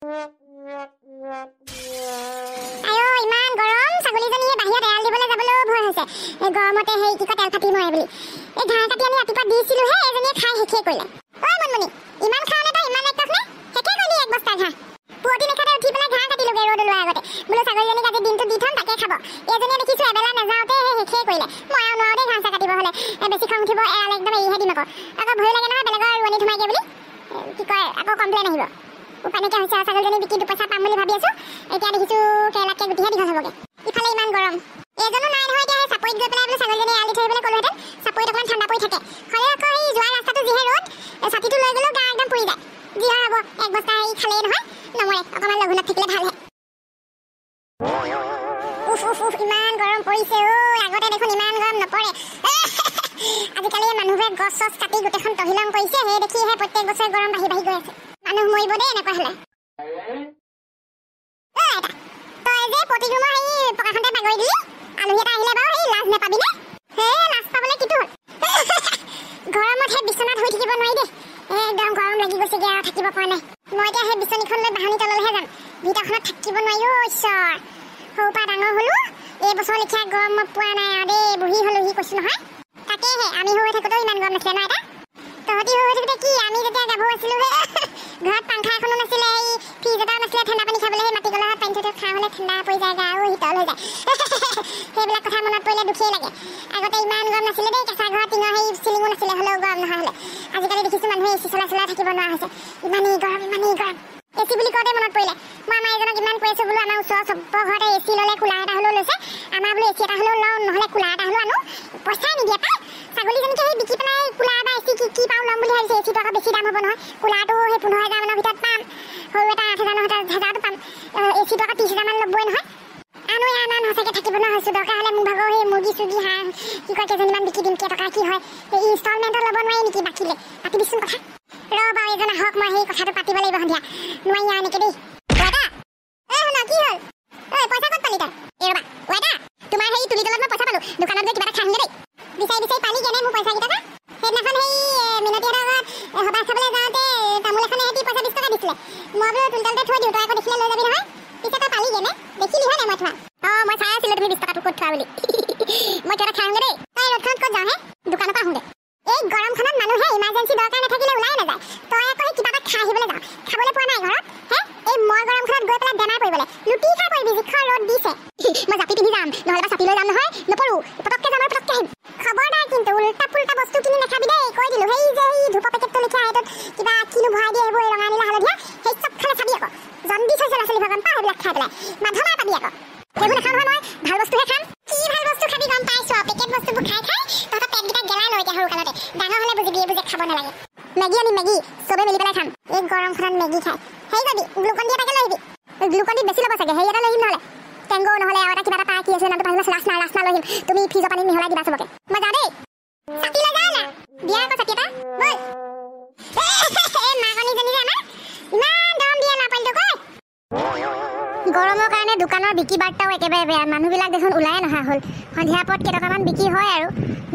আয়ো ইমান গৰম ছাগলীজনী হে বাহিৰত এৰাল দিবলৈ যাবলৈ ভয় হৈছে এই গৰমতে হেই কি তেল ফাটি মৰে বুলি এই ঘাঁহ কাটি আমি ৰাতিপুৱা দিছিলো হে এজনীয়ে খাই হেখে কৰিলে ঐ মনমনি ইমান খাওনে তই ইমান একটক নে হেখে কৰিলি এক বস্তা ঘাঁহ পুৱতি নিশাতে উঠি পেলাই ঘাঁহ কাটিলোগে ৰ'দ ওলোৱাৰ আগতে বোলো ছাগলীজনীক আজি দিনটো দি থম তাকে খাব এজনীয়ে দেখিছো এবেলা নাযাওঁতে হেখে কৰিলে মই আৰু নোৱাৰো দেই ঘাঁহ কাটিব হ'লে বেছি খং উঠিব এৰাল একদম এৰিহে দিম আকৌ ভয় লাগে নহয় বেলেগৰ ৰোৱনী থমাইগে বুলি কি কয় আকৌ কমপ্লেইন আহিব উপায় নাইকিয়া হৈছে ছাগলীজনী বিকি দুপইচা পাম বুলি ভাবি আছো এতিয়া দেখিছো কেলাতকে গুটিহে দীঘল হ'বগে ইফালে ইমান গৰম এজনো নাই নহয় এতিয়া চাপৰিত গৈ পেলাই বোলে ছাগলীজনী এৰাল দি থৈ পেলাই ক'লোহেঁতেন চাপৰিত অকণমান ঠাণ্ডা পৰি থাকে হ'লে আকৌ এই যোৱা ৰাস্তাটো যিহে ৰ'দ ছাতিটো লৈ গ'লেও গা একদম পুৰি যায় যি হয় হ'ব এক বস্তা এই খালেই নহয় নমৰে অকণমান লঘুণত থাকিলে ভালহে উফ ইমান গৰম পৰিছে আগতে দেখোন ইমান গৰম নপৰে আজিকালি মানুহবোৰে গছ চছ কাটি গোটেইখন তহিলং কৰিছে সেই দেখিহে প্ৰত্যেক বছৰে গৰম বাঢ়ি বাঢ়ি গৈ আছে মানুহ মৰিব দেই এনেকুৱা হ'লে তই যে প্ৰতিগৃহৰ এই পকাখনতে বাগৰি দিলি আলহী এটা আহিলে বাৰু এই লাজ নাপাবিনে সেই লাজ পাবলৈ কিটো হ'ল গৰমত সেই বিচনাত শুই থাকিব নোৱাৰি দেই একদম গৰম লাগি গৈছেগে আৰু থাকিব পৰা নাই মই এতিয়া সেই বিচনীখন লৈ বাহনি তললৈহে যাম ভিতৰখনত থাকিব নোৱাৰি ঈশ্বৰ সৰুৰ পৰা ডাঙৰ হ'লো এই বছৰ লেখীয়া গৰম মই পোৱা নাই আৰু দেই বুঢ়ী হ'লোহি কৈছো নহয় তাকেহে আমি হৈ থাকোঁতেও ইমান গৰম নাছিলে নহয় এটা তহঁতি হৈ থাকোঁতে কি আমি যেতিয়া গাভৰু আছিলো ঘৰত পাংখা এখনো নাছিলে এই ফ্ৰিজ এটাও নাছিলে ঠাণ্ডা পানী খাবলৈ সেই মাটি কলহত পানী থৈ খোৱা হ'লে ঠাণ্ডা পৰি যায় গা আৰু শীতল হৈ যায় সেইবিলাক কথা মনত পৰিলে দুখেই লাগে আগতে ইমান গৰম নাছিলে দেই কেঁচা ঘৰত টিঙৰ সেই চিলিঙো নাছিলে হ'লেও গৰম নহয় হ'লে আজিকালি দেখিছোঁ মানুহে এচি চলাই থাকিব নোৱাৰা হৈছে ইমানেই গৰম এচি বুলি কওঁতে মনত পৰিলে মই আমাৰ এজনক ইমান কৈ আছোঁ বোলো আমাৰ ওচৰৰ চবৰ ঘৰতে এচি ল'লে কুলাৰ এটা হ'লেও লৈছে আমাৰ বোলো এচি এটা হ'লেও লওঁ নহ'লে কুলাৰ এটা হ'লেও আনো পইচাই নিদিয়ে পাই ছাগলীজনীকে সেই বিকি পেলাই কুলাৰ বা এচি কি পাওঁ ল'ম বুলি ভাবিছে এচিটো আকৌ বেছি দাম হ'ব নহয় কুলাৰটো সেই 15,000 মানৰ ভিতৰত পাম সৰু এটা 8,000-9,000 পাম এচিটো আকৌ 30,000 মান ল'বই নহয় আনো আন সঁচাকৈ থাকিব নোৱাৰা হৈছোঁ দৰকাৰ হ'লে মোৰ ভাগৰ সেই মুৰ্গী চুৰ্গী হাঁহ কি কয় কেইজনীমান বিকি দিম কেইটকা কি হয় সেই ইনষ্টলমেণ্টত ল'ব নোৱাৰি নেকি বাকীলে পাতিবিচোন কথা বাৰু এজন আহক মই সেই কথাটো পাতিব লাগিব সন্ধিয়া নোৱাৰি আৰু এনেকৈ দেই ৱাইটা শুনা কি হ'ল পইচা ক'ত পালি তই ৰ'বা ৱাইটা তোমাৰ সেই তুলি তলত মই পইচা পালোঁ দোকানত গৈ কিবা এটা খাই আহোঁগৈ দেই বিচাৰি পালি কেনে মোৰ পইচাকেইটা সেইদিনাখন সেই মিনতীহঁতৰ ঘৰত সবাহ খাবলৈ যাওঁতে তামোল এখনে সিহঁতি পইচা 20 টকা দিছিলে মই বোলো তুলি তলতে থৈ দিওঁ তই আকৌ দেখিলে লৈ যাবি নহয় পিছে তই পালি কেনে দেখিলি হয় নাই মই থোৱা মই চাই আছিলোঁ তুমি 20 টকাটো ক'ত থোৱা বুলি মই কিবা এটা খাই আহোঁগৈ দেই তই ৰ'দখনত ক'ত যাওঁ দোকানৰ পৰা আহোঁগৈ এই গৰমখনত মানুহে ইমাৰ্জেঞ্চি দৰকাৰ নাথাকিলে ওলাই নাযায় তই আকৌ কিবা এটা খাই আহিবলৈ যাওঁ খাবলৈ পোৱা নাই ঘৰত এই মই গৰমখনত গৈ পেলাই বেমাৰ পৰিবলৈ লুটি খাই পৰিবি যিখন ৰ'দ দিছে মই জাপি পিন্ধি যাম নহ'লে ছাতি লৈ যাম নহয় নপৰোঁ পটককৈ যাম আৰু পটককৈ আহিম খবৰদাৰ কিন্তু উল্টা পুল্টা বস্তু কিনি নাখাবি দেই কৈ দিলোঁ সেই যে এই ধূপৰ পেকেটটো লিখা সেইটোত কিবা কিনো ভৰাই দিয়ে এইবোৰ ৰঙা নীলা হালধীয়া সেই চব খালে চাবি আকৌ জণ্ডিছ হৈছে ল'ৰা ছোৱালী গম পাওঁ সেইবিলাক খাই পেলাই মাধমাৰ পাবি আকৌ সেইবোৰ নাখাওঁ নহয় ভাল বস্তুহে খাম কি ভাল বস্তু খাবি গম পাইছোঁ পেকেট বস্তুবোৰ খাই তহঁতৰ পেটকেইটা গেলা লৈ এতিয়া সৰু কালতে ডাঙৰ হ'লে বুজিবি এইবোৰ যে খাব নালাগে মেগী আনিম মেগী চবেই মিলি পেলাই খাম এই গৰমখনত মেগী খাই সেই যাবি গ্লুকন ডি এটাকে লৈ আহিবি গ্লুকন ডি বেছি ল'ব চাগে সেই এটা লৈ আহিম নহ'লে টেংগো নহ'লে আৰু এটা কিবা এটা পাই কি আছে নামটো পাহৰিলোঁ ৰাচনা লৈ আহিম তুমি ফ্ৰিজৰ পানী মিহলাই দিবা চবকে মই যাওঁ দেই ছাতি লৈ যাওঁ না দিয়া আকৌ ছাতি এটা ব'ল মাকনীজনী যে আমাৰ ইমান দম দিয়ে না পানীটো কৈ গৰমৰ কাৰণে দোকানৰ বিক্ৰী বাৰ্তাও একেবাৰে বেয়া মানুহবিলাক দেখোন ওলাই নহা হ'ল সন্ধিয়া পৰত কেইটকামান বিক্ৰী হয় আৰু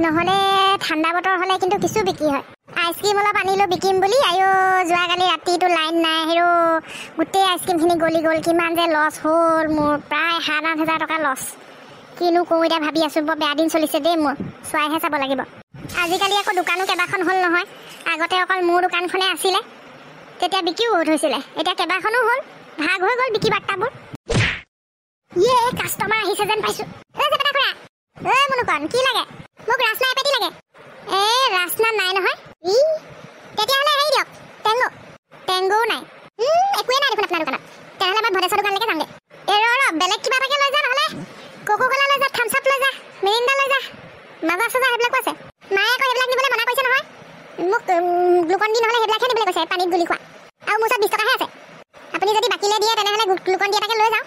নহ'লে ঠাণ্ডা বতৰ হ'লে কিন্তু কিছু বিক্ৰী হয় আইচক্ৰীম অলপ আনিলোঁ বিকিম বুলি যোৱাকালি ৰাতিটো লাইন নাই গোটেই আইচক্ৰীমখিনি গলি গ'ল কিমান যে লছ হ'ল মোৰ প্ৰায় 7-8 হাজাৰ টকা লছ কিনো কৰোঁ এতিয়া ভাবি আছোঁ বৰ বেয়া দিন চলিছে দেই মোৰ চোৱাইহে চাব লাগিব আজিকালি আকৌ দোকানো কেইবাখন হ'ল নহয় আগতে অকল মোৰ দোকানখনে আছিলে তেতিয়া বিক্ৰীও বহুত হৈছিলে এতিয়া কেইবাখনো হ'ল ভাগ হৈ গ'ল বিক্ৰী বাৰ্তাবোৰ কাষ্টমাৰ আহিছে যেন পাইছোঁ মুনুকণ কি লাগে মোক ৰাচনা এপেটি লাগে ৰাচনা নাই নহয় তেতিয়াহ'লে হেৰি দিয়ক টেংগোও নাই একোৱেই নাই দেখোন আপোনাৰ দোকানত তেনেহ'লে মই ভদেশ্বৰ দোকানলৈকে যামগৈ বেলেগ কিবা এটাকে লৈ যা নহ'লে কোকোকোলা লৈ যা থামছ আপ লৈ যা মিৰিণ্ডা লৈ যা মাজা চাজা সেইবিলাকো আছে মায়ে আকৌ সেইবিলাক নিবলৈ মনা কৰিছে নহয় মোক গ্লুকন ডি নহ'লে সেইবিলাকহে নিবলৈ কৈছে পানীত গুলি খোৱা আৰু মোৰ ওচৰত 20 টকাহে আছে আপুনি যদি বাকীলৈ দিয়ে তেনেহ'লে গ্লুকন ডি এটাকে লৈ যাওঁ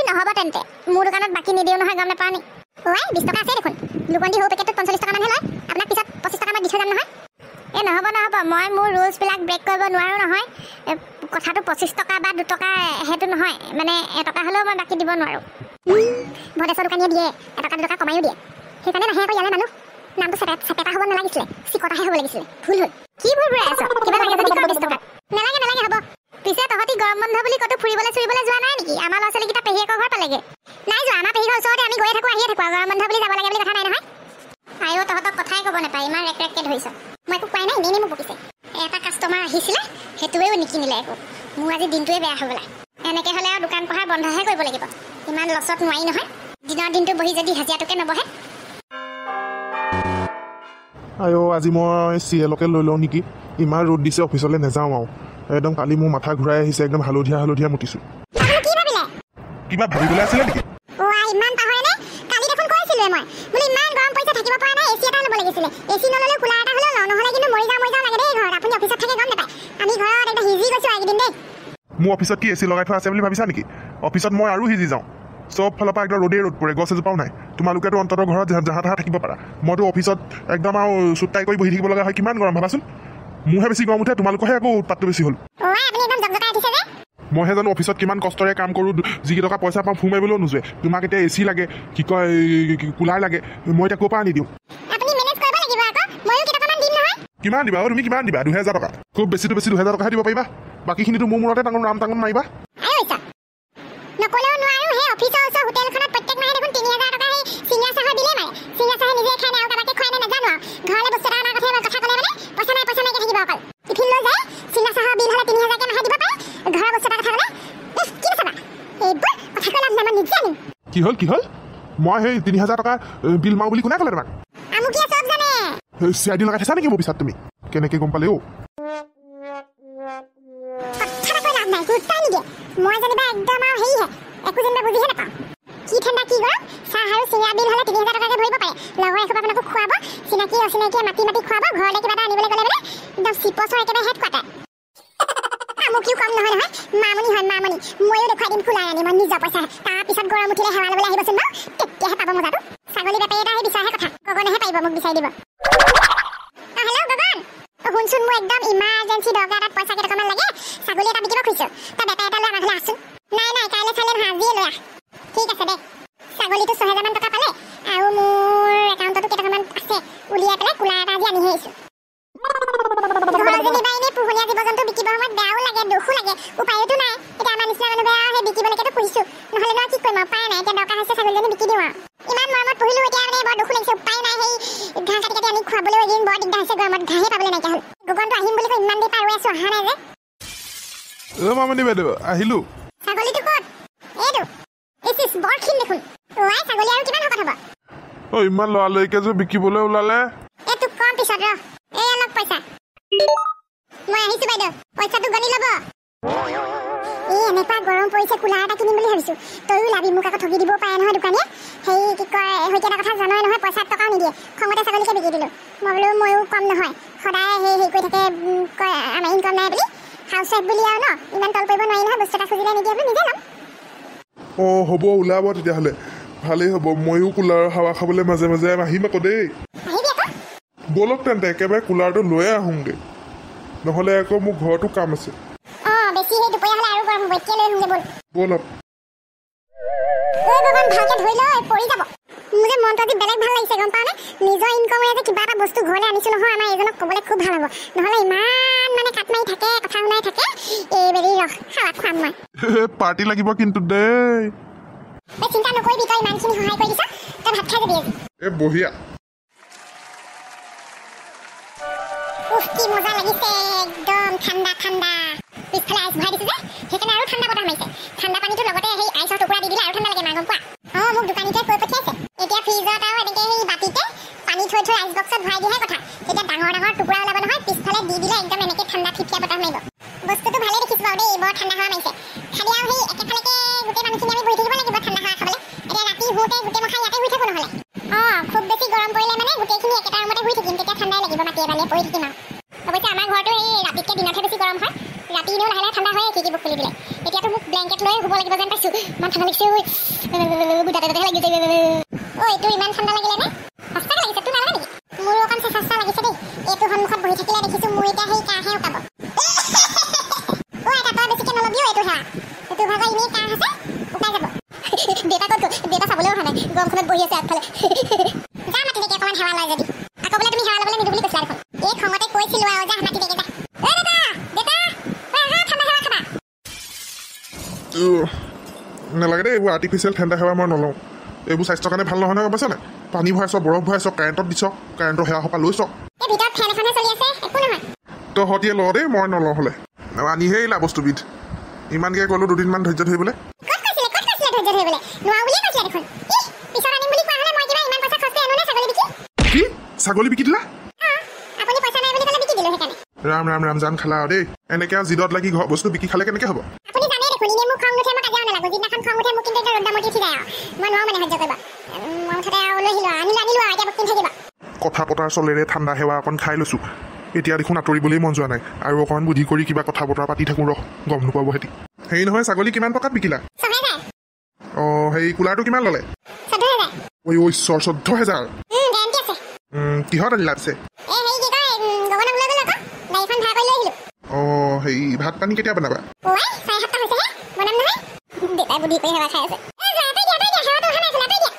নহ'ব তেন্তে মোৰ দোকানত বাকী নিদিওঁ নহয় গম নাপাওঁ নি 20 টকা আছে দেখোন গ্লুকন ডি সৰু পেকেটটোত 45 টকামানহে লয় আপোনাক পিছত 25 টকা মই দি থৈ যাম নহয় নহ'ব মই মোৰ ৰুলছবিলাক ব্ৰেক কৰিব নোৱাৰোঁ নহয় কথাটো 25 টকা বা 2 টকা সেইটো নহয় মানে এটকা হ'লেও মই বাকী দিব নোৱাৰোঁ ভদেশ্বৰ দোকানীয়ে দিয়ে এটকা 2 টকা কমায়ো দিয়ে সেইকাৰণে নাহে আকৌ ইয়ালৈ মানুহ নামটো চেপেটা হ'ব নালাগিছিলে চিকটাহে হ'ব লাগিছিলে ভুল হ'ল কি ভুল ভৰাই আছ কিবা লাগে যদি 20 টকা নালাগে হ'ব পিছে তহঁতি গৰম বন্ধ বুলি কতো ফুৰিবলৈ চুৰিবলৈ যোৱা নাই নেকি? আমাৰ ল'ৰা ছোৱালীকেইটা পেহীয়েকৰ ঘৰ পালেগে। নাই যোৱা, আমাৰ পেহীৰ ওচৰতে আমি গৈয়ে থাকোঁ আহিয়ে থাকোঁ। গৰম বন্ধ বুলি যাব লাগে বুলি কথা নাই নহয়। আইও তহঁতক কথাই ক'ব নাপায়, ইমান ৰেকৰেককৈ ধৰিছ। মই একো কোৱাই নাই, এনেই মোক বকিছে। এটা কাষ্টমাৰ আহিছিলে, সেইটোৱেও নিকিনিলে একো। মোৰ আজি দিনটোৱে বেয়া হৈ গ'লা। এনেকৈ হ'লে আৰু দোকান পোহাৰ বন্ধহে কৰিব লাগিব। ইমান লছত নোৱাৰি নহয়, দিনৰ দিনটো বহি যদি হাজিৰাটোকে নবহে। আইও আজি মই চিৰিয়েলকে লৈ লওঁ নেকি? ইমান ৰ'দ দিছে, অফিচলৈ নাযাওঁ আৰু। একদম কালি মোৰ মাথা ঘূৰাই আহিছে, একদম হালধীয়া হালধীয়া মুতিছোঁ। কিবা ভাবিবলৈ আছিলে নেকি? ইমান পাহৰেনে? কালি দেখোন কৈছিলোৱে মই বোলে ইমান গৰম পৰিছে থাকিব পৰা নাই, এচি এটা ল'ব লাগিছিলে। এচি নল'লেও কুলাৰ এটা হ'লেও লওঁ, নহ'লে কিন্তু মৰি যাওঁ লাগে দেই ঘৰত। আপুনি অফিচত থাকে গম নাপায়, আমি ঘৰত একদম সিজি গৈছোঁ এইকেইদিন দেই। মোৰ অফিচত কি এচি লগাই থোৱা আছে বুলি ভাবিছা নেকি? অফিচত মই আৰু সিজি যাওঁ। চব ফালৰ পৰা একদম ৰ'দেই ৰ'দ পৰে, গছ এজোপাও নাই। তোমালোকেতো অন্ততঃ ঘৰত জাহা তাহা থাকিব পাৰা। মইতো অফিচত একদম আৰু চুটাই কৰি বহি থাকিব লগা হয়। কিমান গৰম ভাবাচোন। মোৰহে বেছি গৰম উঠে, তোমালোকৰহে আকৌ উৎপাতটো বেছি হ'ল। মইহে জানো অফিচত কিমান কষ্টৰে কাম কৰোঁ, যিকেইটকা পইচা পাওঁ ফু মাৰিবলৈও নোযোৱে। তোমাক এতিয়া এচি লাগে, কি কয় কুলাৰ লাগে, মই এতিয়া ক'ৰ পৰা আনি দিওঁ? কিমান দিবা? তুমি কিমান দিবা? 2000 টকা। খুব বেছিটো বেছি 2000 টকাহে দিব পাৰিবা। বাকীখিনিতো মোৰ মূৰতে টাঙন ৰাম টাঙন মাৰিবা। কি হ'ল কি হ'ল? মই সেই 3000 টকা বিল মাৰো বুলি কোনে ক'লে তোমাক? চিআইডি লগাই থৈছা নেকি মোৰ পিছত? তুমি কেনেকে গম পালে? মই যেনিবা একদম আৰু হেৰিহে একো যেনিবা বুজিহে নাপাওঁ। কি ঠাণ্ডা কি গৰম, চাহ আৰু চিঙৰা বিল হ'লে 3000 টকাকে ভৰিব পাৰে। লগৰ এসোপামানকো খুৱাব, চিনাকি অচিনাকিয়ে মাতি খুৱাব। ঘৰলৈ কিবা এটা আনিবলৈ গ'লে মানে একদম চিপছৰ একেবাৰে হেড কোৱাৰ্টাৰ। আমুকিও কম নহয় নহয়, মামনি হয় মামনি। ময়ো দেখুৱাই দিম কুলাৰ আনি, মই নিজৰ পইচা। তাৰপিছত গৰম উঠিলে সেৱা ল'বলৈ আহিবচোন বাৰু, তেতিয়াহে পাব মজাটো। ছাগলী বেপাৰী এটা আহি বিচাৰহে কথা, গগনেহে পাৰিব মোক বিচাৰি দিব। হেল্ল' গগন, শুনচোন মোৰ একদম ইমাৰ্জেঞ্চি দৰকাৰ এটাত পইচা কেইটকামান লাগে। ছাগলী এটা বিকিব খুজিছোঁ, তই বেপাৰী এটা লৈ আমাৰ ঘৰলৈ আহচোন। নাই কাইলৈ চাইলৈ নহয়, আজিয়ে লৈ আহ। ঠিক আছে দে। ছাগলীটো 6000 মান টকা পালে আৰু মোৰ একাউণ্টতো কেইটকামান আছে, উলিয়াই পেলাই কুলাৰ এটা আজি আনিহে আহিছোঁ। যেনিবা এনেই পোহনীয়া জীৱ জন্তু বিকিবৰ সময়ত বেয়াও লাগে, দুখো লাগে, উপায়তো নাই। এতিয়া আমাৰ নিচিনা মানুহে আৰু সেই বিকিবলৈকেতো পুহিছোঁ, নহ'লে ন কি কৰিম আৰু, উপায় নাই। এতিয়া দৰকাৰ হৈছে ছাগলীজনী বিকি দিওঁ আৰু। ইমান মৰমত পুহিলোঁ, এতিয়া মানে বৰ দুখো লাগিছে, উপায় নাই। সেই ঘাঁহ কাটি আনি খুৱাবলৈও এদিন বৰ দিগদাৰ হৈছে, গৰমত ঘাঁহে পাবলৈ নাইকিয়া হ'ল। গগনটো আহিম বুলি কৈ ইমান দেৰি পৰা ৰৈ আছোঁ, অহা নাই যে। মামনি বাইদেউ আহিলোঁ। ছাগলীটো ক'ত? এইটো বৰ ক্ষীণ দেখোন। ছাগলী আৰু কিমান শকত হ'ব? ইমান লৰালৰিকে যে বিকিবলৈ ওলালে। তোক কম পিছত ৰ, এই অলপ পইচা। মই আহিছোঁ বাইদেউ, পইচাটো গণি ল'ব। এনেকুৱা গৰম পৰিছে, কুলাৰ এটা কিনিম বুলি ভাবিছোঁ। তইও লাবি, মোক আকৌ ঠগি দিবও পাৰে নহয় দোকানীয়ে। সেই কি কয় সৈতে এটা কথা জানই নহয়, পইচা টকাও নিদিয়ে। খঙতে ছাগলীকে বিকি দিলোঁ। মই বোলো ময়ো কম নহয়, সদায় হেৰি কৰি থাকে, কয় আমাৰ ইনকম নাই বুলি। হাউচ ৱাইফ বুলি আৰু ন, ইমান তল পৰিব নোৱাৰি নহয়, বস্তু এটা খুজিলে নিদিয়ে বুলি নিজে ল'ম। হ'ব ওলাব তেতিয়াহ'লে, ভালেই হ'ব। ময়ো কুলাৰৰ হাৱা খাবলৈ মাজে মাজে আহিম আকৌ দেই। ব'লক তেন্তে একেবাৰে কুলাৰটো লৈয়ে আহোঁগৈ, নহ'লে আকৌ মোৰ ঘৰতো কাম আছে। বেছি সেই দুপৰীয়া হ'লে আৰু গৰম হ'ব, এতিয়া লৈ আহোঁগৈ ব'লক। ভালকে ধৰি লৈ পৰি যাব। মোৰ যে মনটো আজি বেলেগ ভাল লাগিছে গম পাওঁ নে? নিজৰ ইনকমেৰে যে কিবা এটা বস্তু ঘৰলৈ আনিছোঁ নহয়, আমাৰ এইজনক ক'বলৈ খুব ভাল হ'ব। নহ'লে ইমান মানে কাট মাৰি থাকে, কথা শুনাই থাকে। এইবেলি খাৱা খুৱাম মই। পাৰ্টি লাগিব কিন্তু দেই। চিন্তা নকৰিবি, তই ইমানখিনি সহায় কৰি দিছ, তই ভাত খাই যাবি আজি। বঢ়িয়া। কি মজা লাগিছে, একদম ঠাণ্ডা ঠাণ্ডা। পিছফালে আইচ ভৰাই দিছোঁ যে, সেইকাৰণে আৰু ঠাণ্ডা বতাহ মাৰিছে। ঠাণ্ডা পানীটো লগতে সেই আইচৰ টুকুৰা দি দিলে আৰু ঠাণ্ডা লাগে মা, গম পোৱা? মোক দোকানীটোৱে কৈ পঠিয়াইছে। এতিয়া ফ্ৰিজত আৰু এনেকৈ সেই বাতিতে পানী থৈ আইচ বক্সত ভৰাই দিয়াহে কথা। তেতিয়া ডাঙৰ ডাঙৰ টুকুৰা ওলাব নহয়, পিছফালে দি দিলে একদম এনেকৈ ঠাণ্ডা ঠিপীয়া বতাহ মাৰিব। বস্তুটো ভালেই দেখিছোঁ বাৰু দেই, বৰ ঠাণ্ডা হাৱা মাৰিছে। খালি আৰু সেই একেফালেকে গোটেই মানুহখিনি আমি বহি থাকিব লাগিব ঠাণ্ডা হাৱা খাবলৈ। এতিয়া ৰাতি শুওঁতে গোটেই মখা ইয়াতে শুই থাকোঁ নহ'লে। খুব বেছি গৰম পৰিলে মানে গোটেইখিনি একেটা ৰুমতে শুই থাকিম, তেতিয়া ঠাণ্ডাই লাগিব, মাটিয়ে বালিয়ে পৰি থাকিম আৰু। অৱশ্যে আমাৰ ঘৰটো এই ৰাতিতকৈ দিনতহে বেছি গৰম হয়। ৰাতি এনেও লাহে লাহে ঠাণ্ডা হয় খিৰিকিবোৰ খুলি দিলে। এতিয়াতো মোক ব্লেংকেট লৈ শুব লাগিব যেন পাইছোঁ, ইমান ঠাণ্ডা লাগিছে। লাগিছে এইটো ইমান ঠাণ্ডা লাগিলে নে? সঁচাকৈ লাগিছে, তোৰ নালাগে নেকি? মোৰো অকণ চেঁচা লাগিছে দেই। এইটো সন্মুখত বহি থাকিলে দেখিছোঁ মোৰ এতিয়া সেই কাঁহহে উকাব। এটা তই বেছিকৈ নলবিও, এইটো সেৱা। এইটো ভাগৰ এনেই কাঁহ আছে, উকাই যাব। দেউতা ক'ত গ'ল? দেউতা চাবলৈও অহা নাই, গৰমখনত বহি আছে আগফালে। যা মাতি দেখি অকণমান সেৱা লয় যদি। আকৌ বোলে তুমি সেৱা ল'বলৈ নিদিওঁ বুলি কৈছিলা দেখোন। এই খঙতে কৈছিলোঁ আৰু যা মাতি দেখি যা। নালাগে দেই এইবোৰ আৰ্টিফিচিয়েল ঠাণ্ডা সেৱা মই নলওঁ এইবোৰ স্বাস্থ্যৰ কাৰণে ভাল নহয় নহয় গম পাইছ নাই পানী ভৰাইছ বৰফ ভৰাইছ কাৰেণ্টত দিছ কাৰেণ্টৰ সেৱা সোপা লৈছ এই ভিতৰত ফেন এখনহে চলি আছে একো নহয় তই সতিয়ে ল দেই মই নলওঁ হ'লে আনিহে এৰিলা বস্তুবিধ ইমানকৈ ক'লোঁ দুদিনমান ধৈৰ্য ধৰিবলৈ ক'ত কৈছিলে ধৈৰ্য ধৰিবলৈ নোৱাৰো বুলিয়ে কৈছিলে দেখোন পিছত আনিম বুলি কোৱা হ'লে মই কিবা ইমান পইচা খৰচ কৰি আনো নে ছাগলী বিকি কি ছাগলী বিকি দিলা আপুনি পইচা নাই বুলি ক'লে বিকি দিলোঁ সেইকাৰণে ৰাম ৰাম ৰাম জান খালা দেই এনেকৈ আৰু জিদত লাগি বস্তু বিকি খালে কেনেকৈ হ'ব আপুনি জানেই দেখোন এনেই মোক খং নুঠে মই কাজিয়াও নালাগো যিদিনাখন খং উঠে মোক কিন্তু এতিয়া ৰ'দামতি উঠি যায় আৰু মই নোৱাৰো মানে সহ্য কৰিব মই মুঠতে আৰু লৈ আহিলোঁ আনিলোঁ আৰু এতিয়া বকিন থাকিব কথা পতাৰ চলেৰে ঠাণ্ডা সেৱা অকণ খাই লৈছোঁ এতিয়া দেখোন আঁতৰিবলৈ মন যোৱা নাই আৰু অকণমান বুদ্ধি কৰি কিবা কথা বতৰা পাতি থাকোঁ ৰহ গম নোপাব সিহঁতি হেৰি নহয় ছাগলী কিমান টকাত বিকিলা 6,000 অঁ হেৰি কুলাৰটো কিমান ল'লে 14,000 ঐ ঈশ্বৰ 14,000 গেৰাণ্টি আছে কিহত আনিলা পিছে এই হেৰি কি কয় গগনক লৈ গ'লো আকৌ গাড়ীখন ভাড়া কৰি লৈ আহিলোঁ অঁ হেৰি ভাত পানী কেতিয়া বনাবা চাৰে 7টা হৈছেহে বনাম নহয় দেউতাই বুদ্ধি কৰি সেৱা খাই আছে তই দিয়া সেৱাটো অহা নাই চোলা তই দিয়া